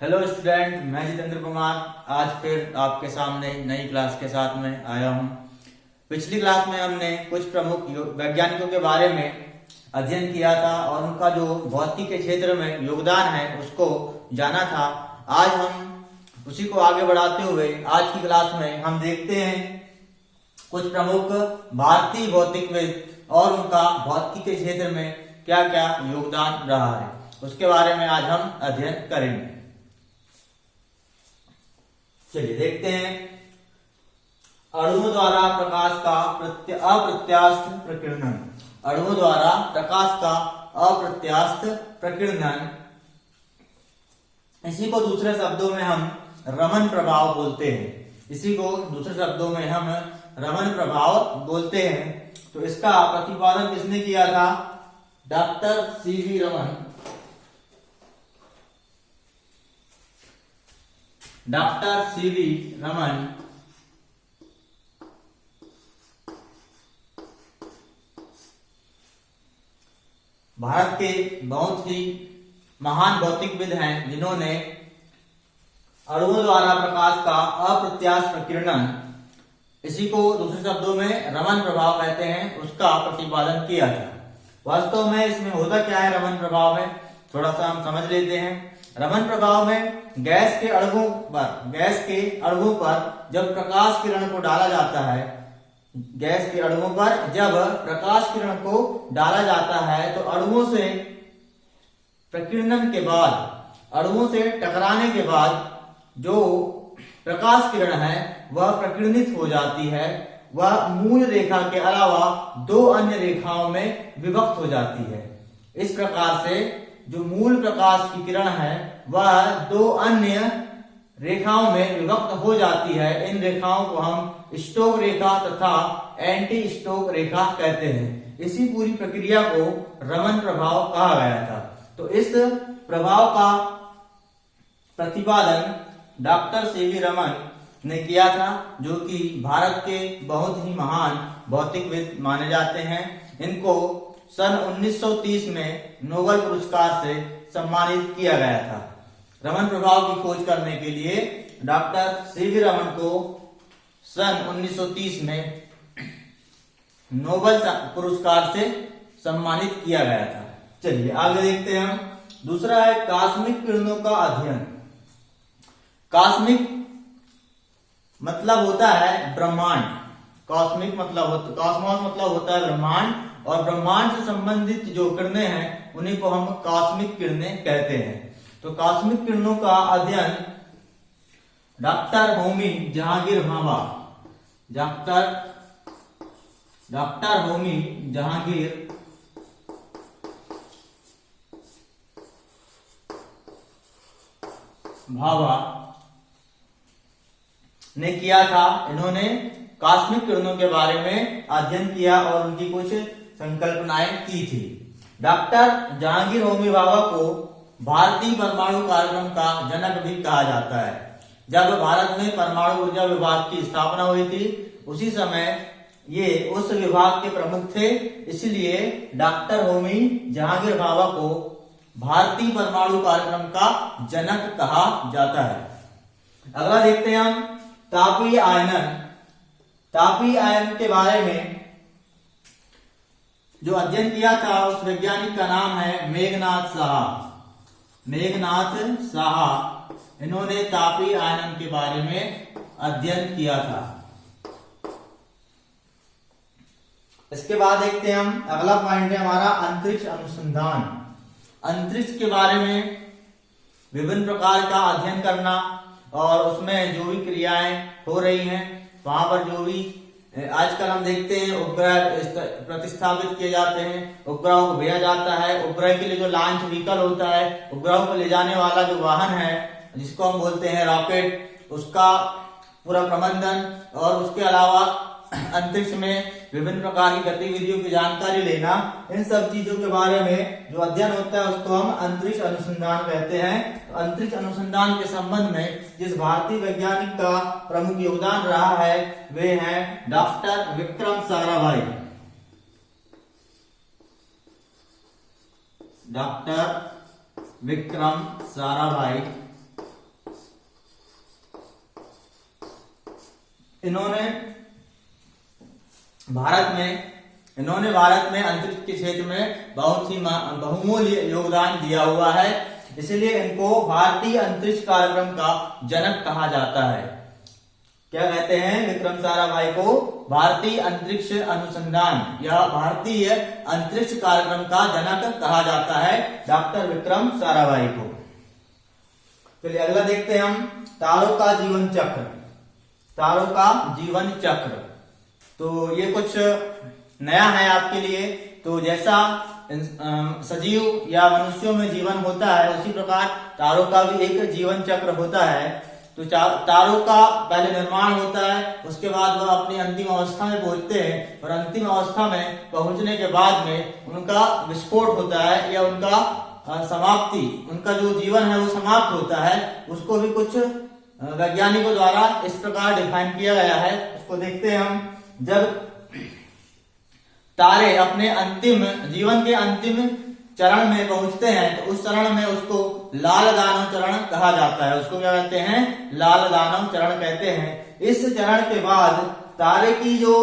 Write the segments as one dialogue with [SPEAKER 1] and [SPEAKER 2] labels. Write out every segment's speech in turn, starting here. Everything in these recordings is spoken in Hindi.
[SPEAKER 1] हेलो स्टूडेंट, मैं जितेंद्र कुमार आज फिर आपके सामने नई क्लास के साथ में आया हूं। पिछली क्लास में हमने कुछ प्रमुख वैज्ञानिकों के बारे में अध्ययन किया था और उनका जो भौतिकी के क्षेत्र में योगदान है उसको जाना था। आज हम उसी को आगे बढ़ाते हुए आज की क्लास में हम देखते हैं कुछ प्रमुख भारतीय भौतिकविद और उनका भौतिकी के क्षेत्र में क्या क्या योगदान रहा है, उसके बारे में आज हम अध्ययन करेंगे। चलिए देखते हैं। अणुओं द्वारा प्रकाश का अप्रत्यास्थ प्रकीर्णन। अणुओं द्वारा प्रकाश का अप्रत्यास्थ प्रकीर्णन, इसी को दूसरे शब्दों में हम रमन प्रभाव बोलते हैं। इसी को दूसरे शब्दों में हम रमन प्रभाव बोलते हैं। तो इसका प्रतिपादन किसने किया था? Doctor CV Raman. Doctor CV Raman Bharat के बहुत ही महान भौतिकविद हैं जिन्होंने अणुओं द्वारा प्रकाश का अप्रत्यास्थ प्रकीर्णन, इसी को दूसरे शब्दों में रमन प्रभाव कहते हैं, उसका प्रतिपादन किया था। वास्तव में इसमें होता क्या है रमन प्रभाव में, थोड़ा सा हम समझ लेते हैं। रमन प्रभाव में गैस के अणुओं पर जब प्रकाश किरण को डाला जाता है, गैस के अणुओं पर जब प्रकाश किरण को डाला जाता है तो अणुओं से प्रकीर्णन के बाद, अणुओं से टकराने के बाद जो प्रकाश किरण है वह प्रकीर्णित हो जाती है। वह मूल रेखा के अलावा दो अन्य रेखाओं में विभक्त हो जाती है। इस प्रकार से जो मूल प्रकाश की किरण है वह दो अन्य रेखाओं में विभक्त हो जाती है। इन रेखाओं को हम स्टोक रेखा तथा एंटी स्टोक रेखा कहते हैं। इसी पूरी प्रक्रिया को रमन प्रभाव कहा गया था। तो इस प्रभाव का प्रतिपादन डॉक्टर सीवी रमन ने किया था, जो कि भारत के बहुत ही महान भौतिकविद माने जाते हैं। इनको सन 1930 में नोबेल पुरस्कार से सम्मानित किया गया था। रमन प्रभाव की खोज करने के लिए डॉक्टर सीवी रमन को सन 1930 में नोबेल पुरस्कार से सम्मानित किया गया था। चलिए आगे देखते हैं हम। दूसरा है कॉस्मिक किरणों का अध्ययन। कॉस्मिक मतलब होता है ब्रह्मांड। कॉस्मिक मतलब कॉस्मोस मतलब होता है ब्रह्मांड, और ब्रह्मांड से संबंधित जो किरणें हैं उन्हीं को हम कॉस्मिक किरणें कहते हैं। तो कॉस्मिक किरणों का अध्ययन डॉक्टर होमी जहांगीर भाभा, डॉक्टर होमी जहांगीर भाभा ने किया था। इन्होंने कॉस्मिक किरणों के बारे में अध्ययन किया और उनकी कुछ संकल्पनाएं की थी। डॉक्टर जहांगीर होमी भाभा को भारतीय परमाणु कार्यक्रम का जनक भी कहा जाता है। जब भारत में परमाणु ऊर्जा विभाग की स्थापना हुई थी उसी समय ये उस विभाग के प्रमुख थे, इसलिए डॉक्टर होमी जहांगीर भाभा को भारतीय परमाणु कार्यक्रम का जनक कहा जाता है। अगला देखते हैं हम तापीय आयनन। तापीय आयन के बारे में जो अध्ययन किया था उस वैज्ञानिक का नाम है मेघनाथ साहा। मेघनाथ साहा, इन्होंने तापीय आयनन के बारे में अध्ययन किया था। इसके बाद देखते हैं हम, अगला पॉइंट है हमारा अंतरिक्ष अनुसंधान। अंतरिक्ष के बारे में विभिन्न प्रकार का अध्ययन करना और उसमें जो भी क्रियाएं हो रही हैं, वहां पर जो भी आजकल हम देखते हैं उपग्रह प्रतिस्थापित किए जाते हैं, उपग्रहों को भेजा जाता है। उपग्रह के लिए जो लॉन्च व्हीकल होता है, उपग्रहों को ले जाने वाला जो वाहन है जिसको हम बोलते हैं रॉकेट, उसका पूरा प्रबंधन और उसके अलावा अंतरिक्ष में विभिन्न प्रकार की गतिविधियों की जानकारी लेना, इन सब चीजों के बारे में जो अध्ययन होता है उसको हम अंतरिक्ष अनुसंधान कहते हैं। तो अंतरिक्ष अनुसंधान के संबंध में जिस भारतीय वैज्ञानिक का प्रमुख योगदान रहा है वे हैं डॉक्टर विक्रम साराभाई। डॉक्टर विक्रम साराभाई इन्होंने भारत में अंतरिक्ष के क्षेत्र में बहुत ही बहुमूल्य योगदान दिया हुआ है, इसलिए इनको भारतीय अंतरिक्ष कार्यक्रम का जनक कहा जाता है। क्या कहते हैं? विक्रम साराभाई को भारतीय अंतरिक्ष अनुसंधान या भारतीय अंतरिक्ष कार्यक्रम का जनक कहा जाता है, डॉक्टर विक्रम साराभाई को। चलिए अगला देखते हैं हम, तारों का जीवन चक्र। तारों का जीवन चक्र, तो ये कुछ नया है आपके लिए। तो जैसा सजीव या मनुष्यों में जीवन होता है, उसी प्रकार तारों का भी एक जीवन चक्र होता है। तो तारों का पहले निर्माण होता है, उसके बाद वह अपनी अंतिम अवस्था में पहुंचते हैं, और अंतिम अवस्था में पहुंचने के बाद में उनका विस्फोट होता है या उनका समाप्ति, उनका जो जीवन है वो समाप्त होता है। उसको भी कुछ वैज्ञानिकों द्वारा इस प्रकार डिफाइन किया गया है। उसको देखते हैं हम। जब तारे अपने अंतिम जीवन के अंतिम चरण में पहुंचते हैं, तो उस चरण में उसको लाल दानव चरण कहा जाता है। उसको क्या कहते हैं? लाल दानव चरण कहते हैं। इस चरण के बाद तारे की जो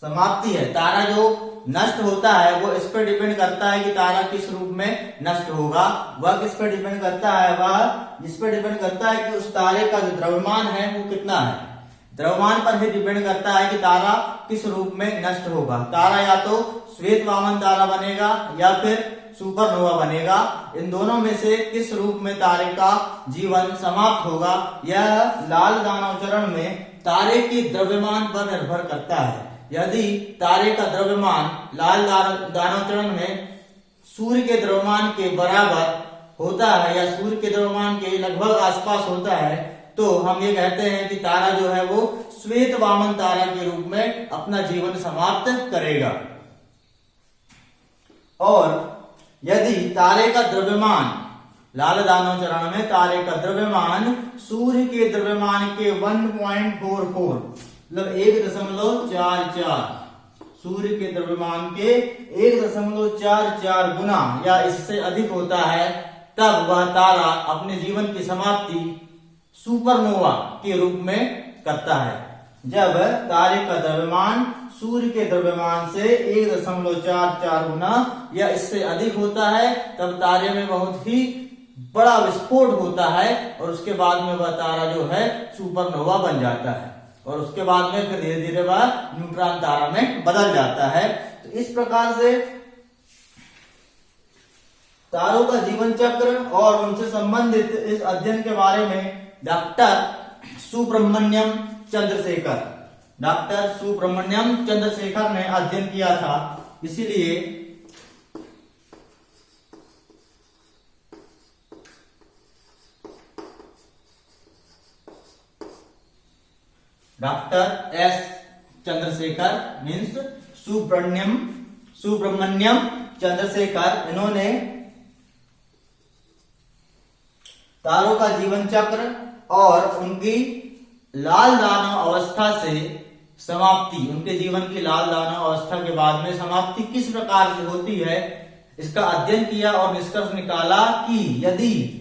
[SPEAKER 1] समाप्ति है, तारा जो नष्ट होता है, वो इस पर डिपेंड करता है कि तारा किस रूप में नष्ट होगा। वह किस पर डिपेंड करता है? वह इस पर डिपेंड करता है कि उस तारे का जो द्रव्यमान है वो कितना है। द्रव्यमान पर भी डिपेंड करता है कि तारा किस रूप में नष्ट होगा। तारा या तो श्वेत वामन तारा बनेगा या फिर सुपरनोवा बनेगा। इन दोनों में से किस रूप में तारे का जीवन समाप्त होगा, यह लाल दानव चरण में तारे के द्रव्यमान पर निर्भर करता है। यदि तारे का द्रव्यमान लाल दानव चरण में सूर्य के द्रव्यमान के बराबर होता है या सूर्य के द्रव्यमान के लगभग आसपास होता है, तो हम ये कहते हैं कि तारा जो है वो श्वेत वामन तारा के रूप में अपना जीवन समाप्त करेगा। और यदि तारे का द्रव्यमान लाल दानव चरण में तारे का द्रव्यमान सूर्य के द्रव्यमान के 1.44 मतलब 1.44 सूर्य के द्रव्यमान के 1.44 गुना या इससे अधिक होता है, तब वह तारा अपने जीवन की समाप्ति सुपरनोवा के रूप में करता है। जब तारे का द्रव्यमान सूर्य के द्रव्यमान से 1.44 गुना या इससे अधिक होता है, तब तारे में बहुत ही बड़ा विस्फोट होता है और उसके बाद में वह तारा जो है सुपरनोवा बन जाता है, और उसके बाद में फिर धीरे धीरे वह न्यूट्रॉन तारा में बदल जाता है। तो इस प्रकार से तारों का जीवन चक्र और उनसे संबंधित इस अध्ययन के बारे में डॉक्टर सुब्रमण्यम चंद्रशेखर ने अध्ययन किया था। इसीलिए doctor S Chandrasekhar means Subrahmanyan Chandrasekhar, इन्होंने तारों का जीवन चक्र और उनकी लाल दानव अवस्था से समाप्ति, उनके जीवन की लाल दानव अवस्था के बाद में समाप्ति किस प्रकार से होती है, इसका अध्ययन किया और निष्कर्ष निकाला कि यदि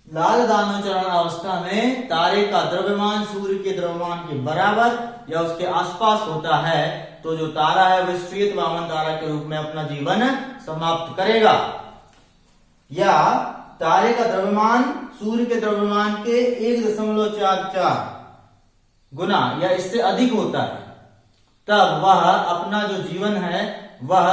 [SPEAKER 1] लाल दानव चरण अवस्था में तारे का द्रव्यमान सूर्य के द्रव्यमान के बराबर या उसके आसपास होता है, तो जो तारा है वह श्वेत वामन तारा के रूप में अपना जीवन समाप्त करेगा। या तारे का द्रव्यमान सूर्य के द्रव्यमान के 1.44 गुना या इससे अधिक होता है, तब वह अपना जो जीवन है वह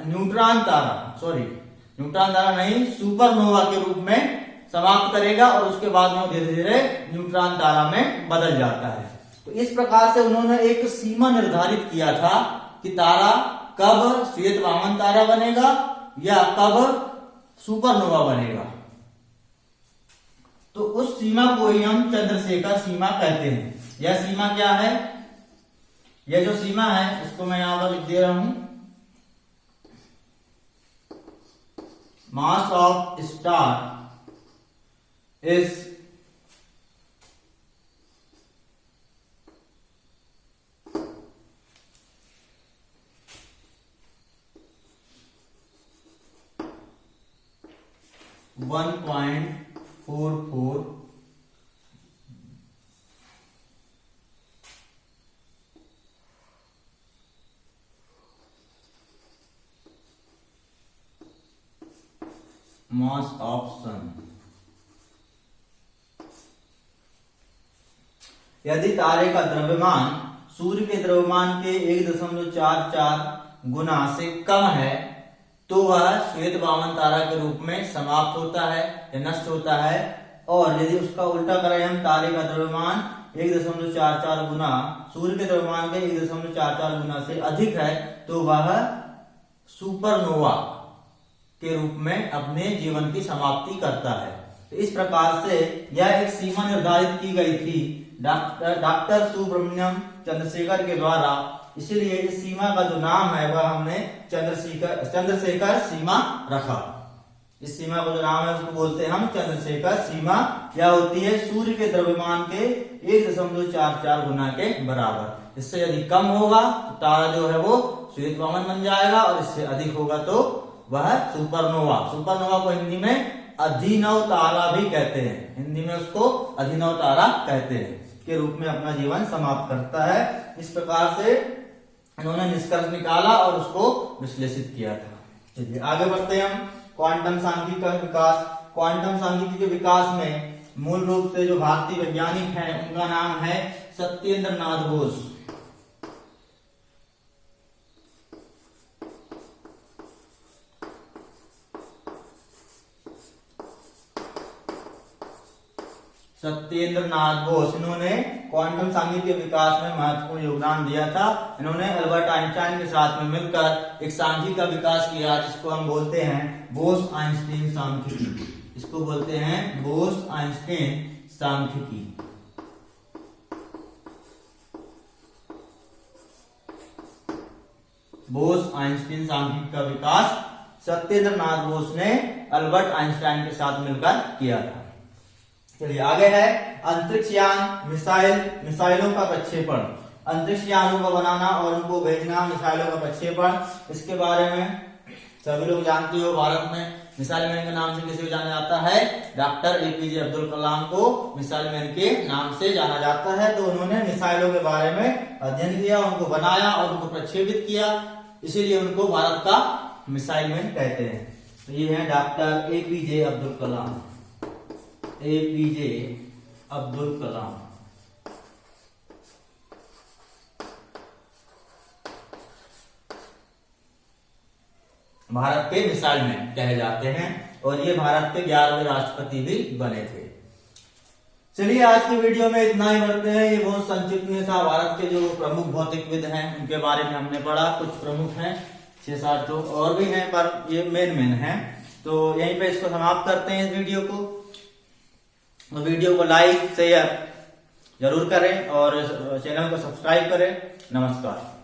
[SPEAKER 1] न्यूट्रॉन तारा नहीं सुपरनोवा के रूप में समाप्त करेगा, और उसके बाद में धीरे धीरे न्यूट्रॉन तारा में बदल जाता है। तो इस प्रकार से उन्होंने एक सीमा निर्धारित किया था कि तारा कब श्वेत वामन तारा बनेगा या कब सुपरनोवा बनेगा। तो उस सीमा को ही हम चंद्रशेखर सीमा कहते हैं। यह सीमा क्या है? यह जो सीमा है उसको मैं यहां पर लिख दे रहा हूं। Mass of star is (1.44 mass of sun. यदि तारे का द्रव्यमान सूर्य के द्रव्यमान के 1.44 गुना से कम है तो वह श्वेत वामन तारा के रूप में समाप्त होता है या नष्ट होता है, और यदि उसका उल्टा करें हम, तारे का द्रव्यमान 1.44 गुना सूर्य के द्रव्यमान के 1.44 गुना से अधिक है तो वह सुपरनोवा के रूप में अपने जीवन की समाप्ति करता है। तो इस प्रकार से यह एक सीमा निर्धारित की गई थी डॉक्टर सुब्रमण्यम चंद्रशेखर के द्वारा, इसीलिए इस सीमा का जो नाम है वह हमने चंद्रशेखर सीमा रखा। इस सीमा का जो नाम है उसको बोलते हैं हम चंद्रशेखर सीमा। यह होती है सूर्य के द्रव्यमान के 1.44 गुना के बराबर। इससे यदि कम होगा तो तारा जो है वो श्वेत वामन बन जाएगा, और इससे अधिक होगा तो वह सुपरनोवा। सुपरनोवा को हिंदी में अभिनव तारा भी कहते हैं, हिंदी में उसको अभिनव तारा कहते हैं, के रूप में अपना जीवन समाप्त करता है। इस प्रकार से इन्होंने निष्कर्ष निकाला और उसको विश्लेषित किया था। चलिए आगे बढ़ते हैं हम। क्वांटम सांख्यिकी का विकास। क्वांटम सांख्यिकी के विकास में मूल रूप से जो भारतीय वैज्ञानिक हैं उनका नाम है सत्येंद्र नाथ बोस। सत्येंद्र नाथ बोस, इन्होंने क्वांटम सांख्यिकी के विकास में महत्वपूर्ण योगदान दिया था। इन्होंने अल्बर्ट आइंस्टाइन के साथ में मिलकर एक सांख्यिकी का विकास किया जिसको हम बोलते हैं बोस आइंस्टीन सांख्यिकी। इसको बोलते हैं बोस आइंस्टीन सांख्यिकी। बोस आइंस्टीन सांख्यिकी का विकास सत्येंद्र नाथ बोस ने अल्बर्ट आइंस्टाइन के साथ मिलकर किया था। चलिए आगे है अंतरिक्ष यान, मिसाइलों का प्रक्षेपण। अंतरिक्ष यानों को बनाना और उनको भेजना, मिसाइलों का प्रक्षेपण, इसके बारे में सभी लोग जानते हो। भारत में मिसाइल मैन के नाम से किसे जाना जाता है? डॉक्टर एपीजे अब्दुल कलाम को मिसाइल मैन के नाम से जाना जाता है। तो उन्होंने मिसाइलों के बारे में अध्ययन किया, उनको बनाया और उनको प्रक्षेपित किया, इसीलिए उनको भारत का मिसाइल मैन कहते हैं। तो ये है doctor APJ Abdul Kalam. APJ Abdul Kalam Bharat के मिसाइल मैन कहे जाते हैं, और ये भारत के 11वें राष्ट्रपति भी बने थे। चलिए आज की वीडियो में इतना ही बढ़ते हैं। ये बहुत संक्षिप्त में था। भारत के जो प्रमुख भौतिकविद हैं उनके बारे में हमने पढ़ा। कुछ प्रमुख हैं, 6-7 तो और भी हैं, पर ये मेन हैं। तो यहीं पे इसको समाप्त करते हैं इस वीडियो को। तो वीडियो को लाइक शेयर जरूर करें और चैनल को सब्सक्राइब करें। नमस्कार।